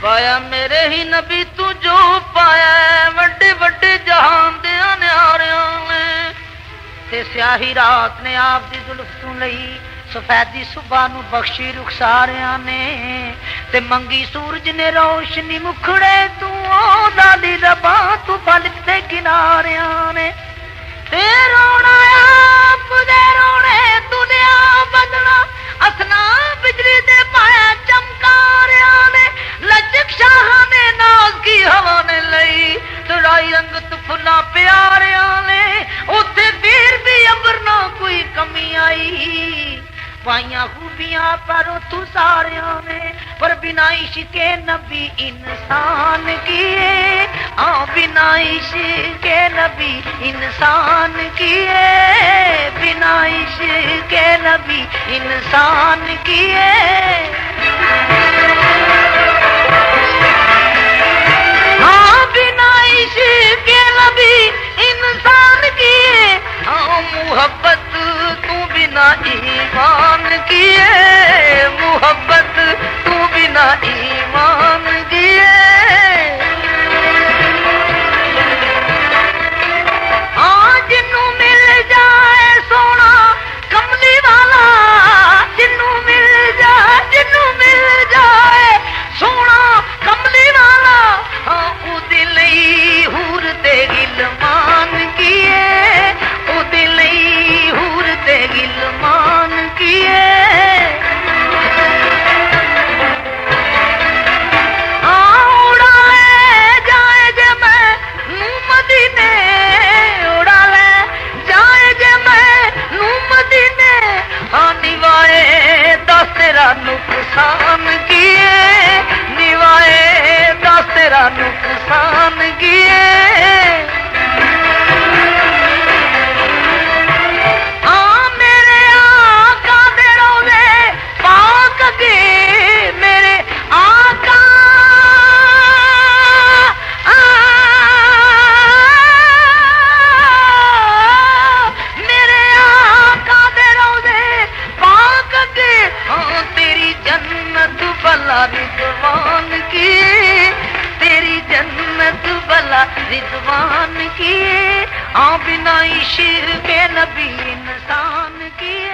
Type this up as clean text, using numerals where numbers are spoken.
पाया मेरे ही नबी तू जो पाया वड्डे वड्डे जहान दे न्यारियां ने ते स्याही रात ने आप दी जुल्फ तू लई सफेदी सुबह नू बख्शी रुखसारियां ने ते मंगी सूरज ने रोशनी मुखड़े तू दादी रबा तू पलक दे किनारियां ने ते रोना आप दे रोने दुनिया बदना असना बिजली दे पाया चमकारियां ने लचक शाह ने नाज की हवा ने लई तुराई रंगत फुला प्यारियां ने उथे फिर भी अबर ना कोई कमी आई पाइया खूबियां पर तू सारियां ने पर बिना इश्के नबी इंसान किए बिना इश्के नबी इंसान किए बिना इश्के नबी इंसान किए बिना इश्के नबी इंसान किए मोहब्बत तू बिना ईमान किए मोहब्बत तू बिना ईमान किए जिन्नू मिल जाए सोना कमली वाला जिन्नू मिल जाए सोना कमली वाला उहदे लई हूर ते गिलमान किए उहदे लई हूर ते गिलमान किए नुकसान किए निवाए दस तेरा नुकसान किए मेरे आका दे रोज़े पाक के मेरे आका मेरे आका दे रोज़े पाक के तेरी जन्नत भला रिजवान की तेरी जन्नत भला रिजवान की बिना इश्क़ के नबी इंसान की